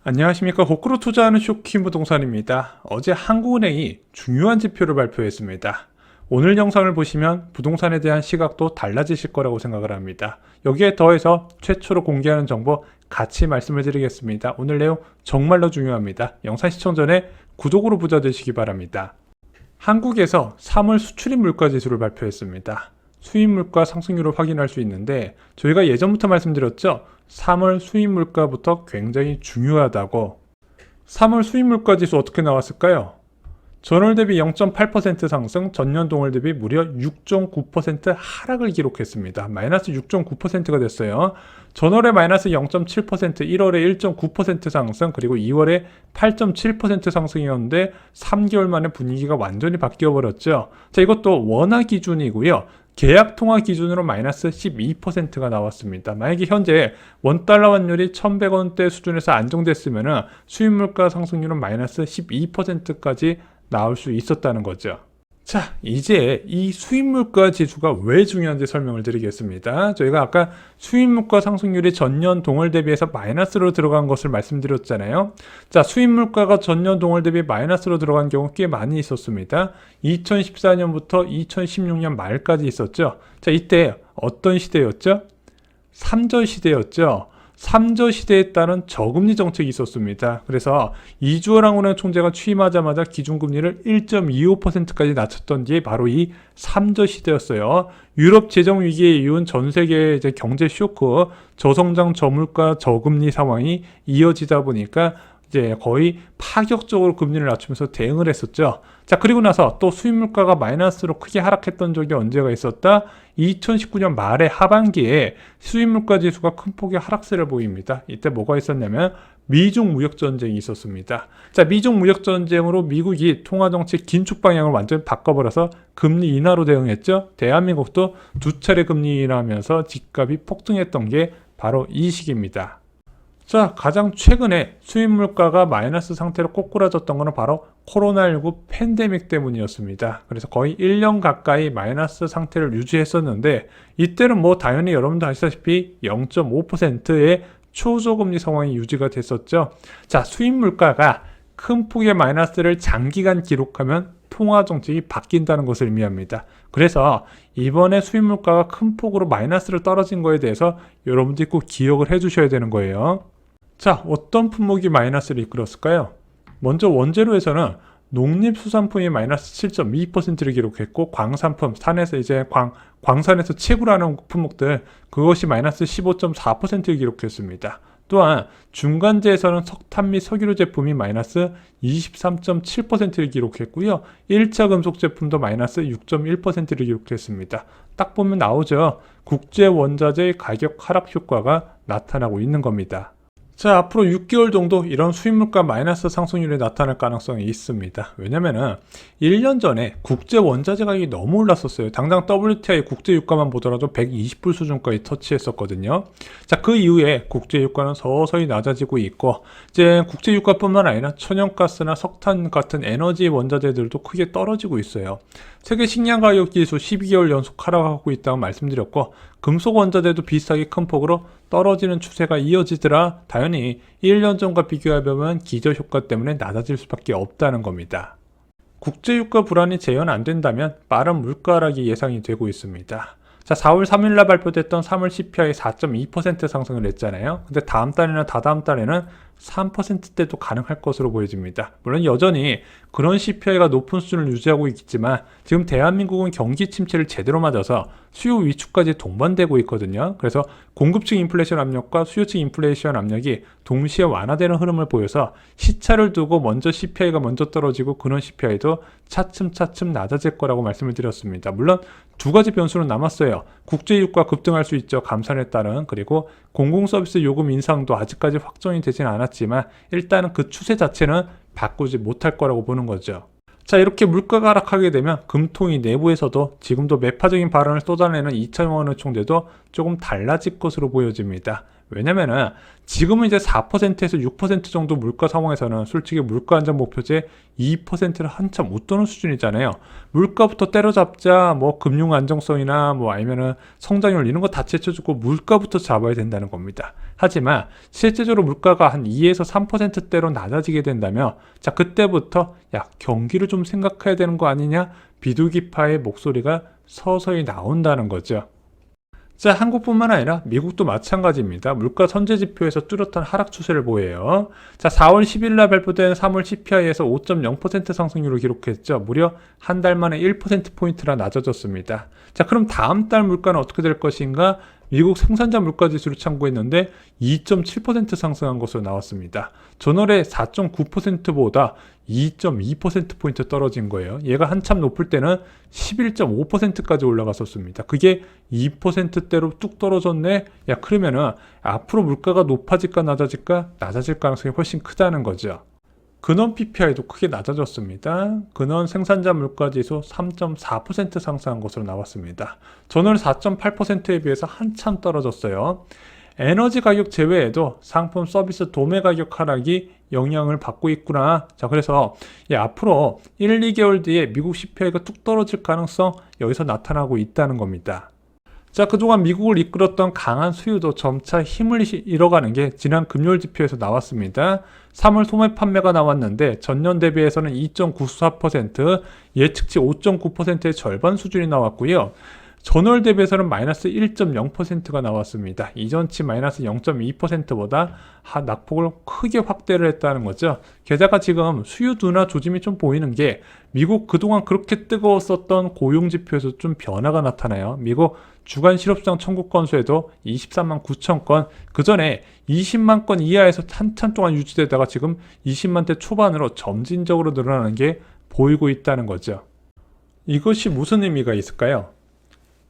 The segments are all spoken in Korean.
안녕하십니까. 거꾸로 투자하는 쇼킹 부동산입니다. 어제 한국은행이 중요한 지표를 발표했습니다. 오늘 영상을 보시면 부동산에 대한 시각도 달라지실 거라고 생각을 합니다. 여기에 더해서 최초로 공개하는 정보 같이 말씀을 드리겠습니다. 오늘 내용 정말로 중요합니다. 영상 시청 전에 구독으로 부자 되시기 바랍니다. 한국에서 3월 수출입 물가지수를 발표했습니다. 수입 물가 상승률을 확인할 수 있는데 저희가 예전부터 말씀드렸죠. 3월 수입 물가부터 굉장히 중요하다고. 3월 수입 물가 지수 어떻게 나왔을까요? 전월 대비 0.8% 상승, 전년 동월 대비 무려 6.9% 하락을 기록했습니다. 마이너스 6.9%가 됐어요. 전월에 마이너스 0.7%, 1월에 1.9% 상승, 그리고 2월에 8.7% 상승이었는데 3개월 만에 분위기가 완전히 바뀌어버렸죠. 자, 이것도 원화 기준이고요. 계약 통화 기준으로 마이너스 12%가 나왔습니다. 만약에 현재 원달러 환율이 1100원대 수준에서 안정됐으면 수입 물가 상승률은 마이너스 12%까지 나올 수 있었다는 거죠. 자, 이제 이 수입 물가 지수가 왜 중요한지 설명을 드리겠습니다. 저희가 아까 수입 물가 상승률이 전년 동월 대비해서 마이너스로 들어간 것을 말씀드렸잖아요. 자, 수입 물가가 전년 동월 대비 마이너스로 들어간 경우 꽤 많이 있었습니다. 2014년부터 2016년 말까지 있었죠. 자, 이때 어떤 시대였죠? 삼저 시대였죠. 삼저 시대에 따른 저금리 정책이 있었습니다. 그래서 이주호랑 은행 총재가 취임하자마자 기준금리를 1.25%까지 낮췄던 게 바로 이 삼저 시대였어요. 유럽 재정 위기에 이은 전 세계 이제 경제 쇼크, 저성장, 저물가, 저금리 상황이 이어지다 보니까 이제 거의 파격적으로 금리를 낮추면서 대응을 했었죠. 자, 그리고 나서 또 수입 물가가 마이너스로 크게 하락했던 적이 언제가 있었다? 2019년 말에 하반기에 수입 물가 지수가 큰 폭의 하락세를 보입니다. 이때 뭐가 있었냐면 미중 무역 전쟁이 있었습니다. 자, 미중 무역 전쟁으로 미국이 통화 정책 긴축 방향을 완전히 바꿔버려서 금리 인하로 대응했죠. 대한민국도 두 차례 금리 인하하면서 집값이 폭등했던 게 바로 이 시기입니다. 자, 가장 최근에 수입 물가가 마이너스 상태로 꼬꾸라졌던 것은 바로 코로나19 팬데믹 때문이었습니다. 그래서 거의 1년 가까이 마이너스 상태를 유지했었는데 이때는 뭐 당연히 여러분도 아시다시피 0.5%의 초저금리 상황이 유지가 됐었죠. 자, 수입 물가가 큰 폭의 마이너스를 장기간 기록하면 통화 정책이 바뀐다는 것을 의미합니다. 그래서 이번에 수입 물가가 큰 폭으로 마이너스로 떨어진 거에 대해서 여러분들이 꼭 기억을 해 주셔야 되는 거예요. 자, 어떤 품목이 마이너스를 이끌었을까요? 먼저 원재료에서는 농림수산품이 마이너스 7.2%를 기록했고, 광산품, 산에서 이제 광산에서 채굴하는 품목들, 그것이 마이너스 15.4%를 기록했습니다. 또한 중간재에서는 석탄 및 석유류 제품이 마이너스 23.7%를 기록했고요. 1차 금속 제품도 마이너스 6.1%를 기록했습니다. 딱 보면 나오죠. 국제 원자재 가격 하락 효과가 나타나고 있는 겁니다. 자, 앞으로 6개월 정도 이런 수입물가 마이너스 상승률이 나타날 가능성이 있습니다. 왜냐면은 1년 전에 국제 원자재 가격이 너무 올랐었어요. 당장 WTI 국제 유가만 보더라도 120불 수준까지 터치했었거든요. 자, 그 이후에 국제 유가는 서서히 낮아지고 있고, 이제 국제 유가뿐만 아니라 천연가스나 석탄 같은 에너지 원자재들도 크게 떨어지고 있어요. 세계 식량 가격 지수 12개월 연속 하락하고 있다고 말씀드렸고, 금속 원자재도 비슷하게 큰 폭으로 떨어지는 추세가 이어지더라. 당연히 1년 전과 비교해보면 기저효과 때문에 낮아질 수밖에 없다는 겁니다. 국제유가 불안이 재현 안 된다면 빠른 물가 하락이 예상이 되고 있습니다. 자, 4월 3일날 발표됐던 3월 CPI 4.2% 상승을 했잖아요. 근데 다음 달이나 다다음 달에는 3%대도 가능할 것으로 보여집니다. 물론 여전히 그런 CPI가 높은 수준을 유지하고 있겠지만 지금 대한민국은 경기 침체를 제대로 맞아서 수요 위축까지 동반되고 있거든요. 그래서 공급층 인플레이션 압력과 수요층 인플레이션 압력이 동시에 완화되는 흐름을 보여서 시차를 두고 먼저 CPI가 먼저 떨어지고 근원 CPI도 차츰차츰 낮아질 거라고 말씀을 드렸습니다. 물론 두 가지 변수는 남았어요. 국제유가 급등할 수 있죠. 감산에 따른. 그리고 공공서비스 요금 인상도 아직까지 확정이 되진 않았지만 일단은 그 추세 자체는 바꾸지 못할 거라고 보는 거죠. 자, 이렇게 물가가 하락하게 되면 금통위 내부에서도 지금도 매파적인 발언을 쏟아내는 이창원 총재도 조금 달라질 것으로 보여집니다. 왜냐면은 지금은 이제 4%에서 6% 정도 물가 상황에서는 솔직히 물가 안정 목표제 2%를 한참 웃도는 수준이잖아요. 물가부터 때려잡자 뭐 금융 안정성이나 뭐 아니면은 성장률 이런 거 다 제쳐주고 물가부터 잡아야 된다는 겁니다. 하지만 실제적으로 물가가 한 2에서 3%대로 낮아지게 된다면 자 그때부터 야 경기를 좀 생각해야 되는 거 아니냐 비둘기파의 목소리가 서서히 나온다는 거죠. 자, 한국뿐만 아니라 미국도 마찬가지입니다. 물가 선제지표에서 뚜렷한 하락 추세를 보여요. 자, 4월 10일 날 발표된 3월 CPI에서 5.0% 상승률을 기록했죠. 무려 한 달 만에 1%포인트나 낮아졌습니다. 자, 그럼 다음 달 물가는 어떻게 될 것인가? 미국 생산자 물가지수를 참고했는데 2.7% 상승한 것으로 나왔습니다. 전월에 4.9%보다 2.2%포인트 떨어진 거예요. 얘가 한참 높을 때는 11.5%까지 올라갔었습니다. 그게 2%대로 뚝 떨어졌네? 야, 그러면은 앞으로 물가가 높아질까 낮아질까? 낮아질 가능성이 훨씬 크다는 거죠. 근원 PPI도 크게 낮아졌습니다. 근원 생산자 물가지수 3.4% 상승한 것으로 나왔습니다. 전월 4.8%에 비해서 한참 떨어졌어요. 에너지 가격 제외에도 상품 서비스 도매 가격 하락이 영향을 받고 있구나. 자, 그래서 앞으로 1, 2개월 뒤에 미국 CPI가 뚝 떨어질 가능성 여기서 나타나고 있다는 겁니다. 자, 그동안 미국을 이끌었던 강한 수요도 점차 힘을 잃어가는 게 지난 금요일 지표에서 나왔습니다. 3월 소매 판매가 나왔는데 전년 대비해서는 2.94%, 예측치 5.9%의 절반 수준이 나왔고요. 전월 대비해서는 마이너스 1.0%가 나왔습니다. 이전치 마이너스 0.2%보다 낙폭을 크게 확대를 했다는 거죠. 게다가 지금 수요 둔화 조짐이 좀 보이는 게 미국 그동안 그렇게 뜨거웠었던 고용지표에서 좀 변화가 나타나요. 미국 주간 실업수당 청구 건수에도 23만 9천 건, 그 전에 20만 건 이하에서 한참 동안 유지되다가 지금 20만대 초반으로 점진적으로 늘어나는 게 보이고 있다는 거죠. 이것이 무슨 의미가 있을까요?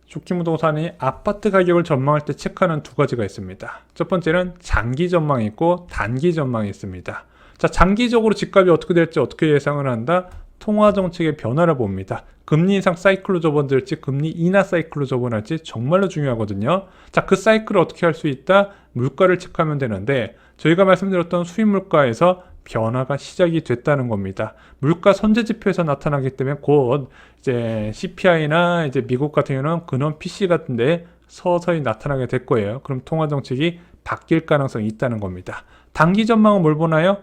조키부동산이 아파트 가격을 전망할 때 체크하는 두 가지가 있습니다. 첫 번째는 장기 전망이 있고 단기 전망이 있습니다. 자, 장기적으로 집값이 어떻게 될지 어떻게 예상을 한다? 통화 정책의 변화를 봅니다. 금리 인상 사이클로 접어들지 금리 인하 사이클로 접어날지 정말로 중요하거든요. 자, 그 사이클을 어떻게 할 수 있다? 물가를 체크하면 되는데 저희가 말씀드렸던 수입 물가에서 변화가 시작이 됐다는 겁니다. 물가 선제 지표에서 나타나기 때문에 곧 이제 CPI나 이제 미국 같은 경우는 근원 PC 같은데 서서히 나타나게 될 거예요. 그럼 통화 정책이 바뀔 가능성이 있다는 겁니다. 단기 전망은 뭘 보나요?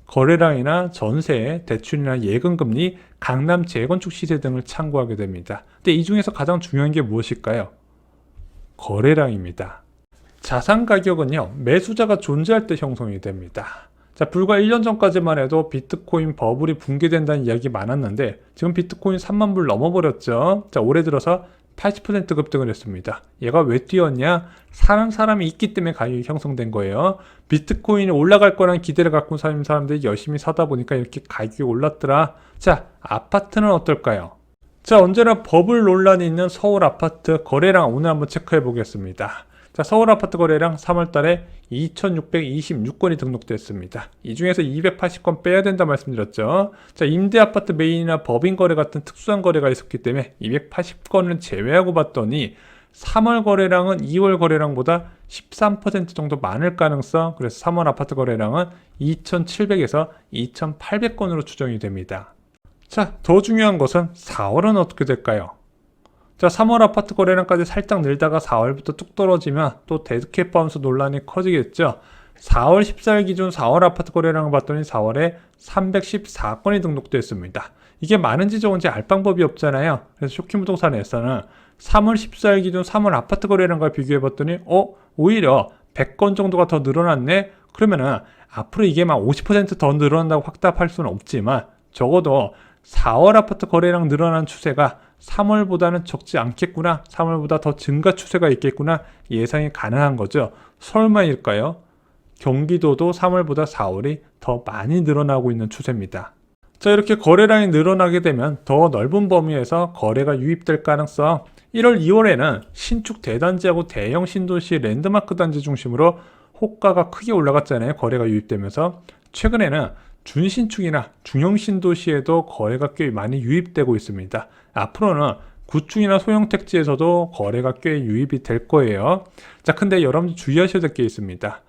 거래량이나 전세, 대출이나 예금금리, 강남 재건축 시세 등을 참고하게 됩니다. 근데 이 중에서 가장 중요한 게 무엇일까요? 거래량입니다. 자산 가격은요, 매수자가 존재할 때 형성이 됩니다. 자, 불과 1년 전까지만 해도 비트코인 버블이 붕괴된다는 이야기 많았는데 지금 비트코인 3만 불 넘어버렸죠. 자, 올해 들어서 80% 급등을 했습니다. 얘가 왜 뛰었냐? 사는 사람이 있기 때문에 가격이 형성된 거예요. 비트코인이 올라갈 거라는 기대를 갖고 사는 사람들이 열심히 사다 보니까 이렇게 가격이 올랐더라. 자, 아파트는 어떨까요? 자, 언제나 버블 논란이 있는 서울 아파트 거래량 오늘 한번 체크해 보겠습니다. 자, 서울 아파트 거래량 3월 달에 2,626건이 등록됐습니다. 이 중에서 280건 빼야 된다 말씀드렸죠. 자, 임대 아파트 매입이나 법인 거래 같은 특수한 거래가 있었기 때문에 280건을 제외하고 봤더니 3월 거래량은 2월 거래량보다 13% 정도 많을 가능성, 그래서 3월 아파트 거래량은 2,700에서 2,800건으로 추정이 됩니다. 자, 더 중요한 것은 4월은 어떻게 될까요? 자, 3월 아파트 거래량까지 살짝 늘다가 4월부터 뚝 떨어지면 또 데드캣 바운스 논란이 커지겠죠. 4월 14일 기준 4월 아파트 거래량을 봤더니 4월에 314건이 등록됐습니다. 이게 많은지 적은지 알 방법이 없잖아요. 그래서 쇼킹부동산에서는 3월 14일 기준 3월 아파트 거래량과 비교해 봤더니 오히려 100건 정도가 더 늘어났네? 그러면은 앞으로 이게 막 50% 더 늘어난다고 확답할 수는 없지만 적어도 4월 아파트 거래량 늘어난 추세가 3월보다는 적지 않겠구나, 3월보다 더 증가 추세가 있겠구나 예상이 가능한 거죠. 설마일까요? 경기도도 3월보다 4월이 더 많이 늘어나고 있는 추세입니다. 자, 이렇게 거래량이 늘어나게 되면 더 넓은 범위에서 거래가 유입될 가능성, 1월, 2월에는 신축 대단지하고 대형 신도시 랜드마크 단지 중심으로 호가가 크게 올라갔잖아요. 거래가 유입되면서. 최근에는 준신축이나 중형 신도시에도 거래가 꽤 많이 유입되고 있습니다. 앞으로는 구충이나 소형 택지에서도 거래가 꽤 유입이 될 거예요. 자, 근데 여러분들 주의하셔야 될 게 있습니다.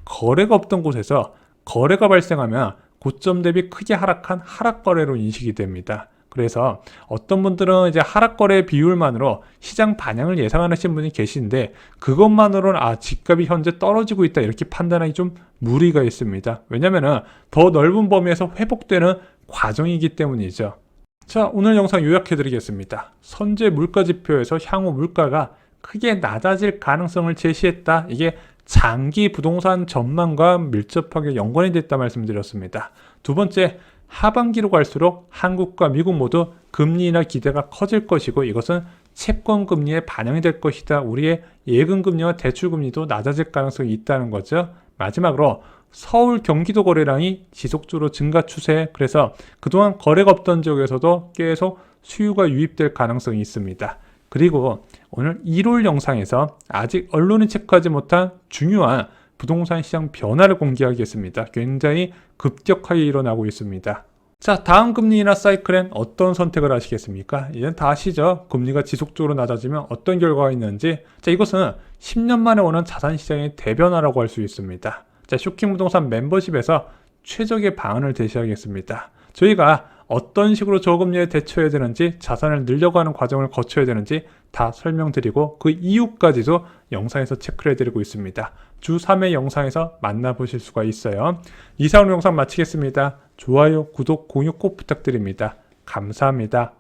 거래가 없던 곳에서 거래가 발생하면 고점 대비 크게 하락한 하락 거래로 인식이 됩니다. 그래서 어떤 분들은 이제 하락 거래 비율만으로 시장 반영을 예상하시는 분이 계신데, 그것만으로는 집값이 현재 떨어지고 있다 이렇게 판단하기 좀 무리가 있습니다. 왜냐면은 더 넓은 범위에서 회복되는 과정이기 때문이죠. 자, 오늘 영상 요약해 드리겠습니다. 선제 물가 지표에서 향후 물가가 크게 낮아질 가능성을 제시했다. 이게 장기 부동산 전망과 밀접하게 연관이 됐다 말씀드렸습니다. 두 번째, 하반기로 갈수록 한국과 미국 모두 금리 인하 기대가 커질 것이고, 이것은 채권 금리에 반영이 될 것이다. 우리의 예금 금리와 대출 금리도 낮아질 가능성이 있다는 거죠. 마지막으로 서울 경기도 거래량이 지속적으로 증가 추세, 그래서 그동안 거래가 없던 지역에서도 계속 수요가 유입될 가능성이 있습니다. 그리고 오늘 1월 영상에서 아직 언론이 체크하지 못한 중요한 부동산 시장 변화를 공개하겠습니다. 굉장히 급격하게 일어나고 있습니다. 자, 다음 금리 인하 사이클엔 어떤 선택을 하시겠습니까? 이젠 다 아시죠? 금리가 지속적으로 낮아지면 어떤 결과가 있는지. 자, 이것은 10년 만에 오는 자산시장의 대변화라고 할 수 있습니다. 자, 쇼킹 부동산 멤버십에서 최적의 방안을 제시하겠습니다. 저희가 어떤 식으로 저금리에 대처해야 되는지, 자산을 늘려가는 과정을 거쳐야 되는지 다 설명드리고, 그 이유까지도 영상에서 체크를 해드리고 있습니다. 주 3회 영상에서 만나보실 수가 있어요. 이상으로 영상 마치겠습니다. 좋아요, 구독, 공유 꼭 부탁드립니다. 감사합니다.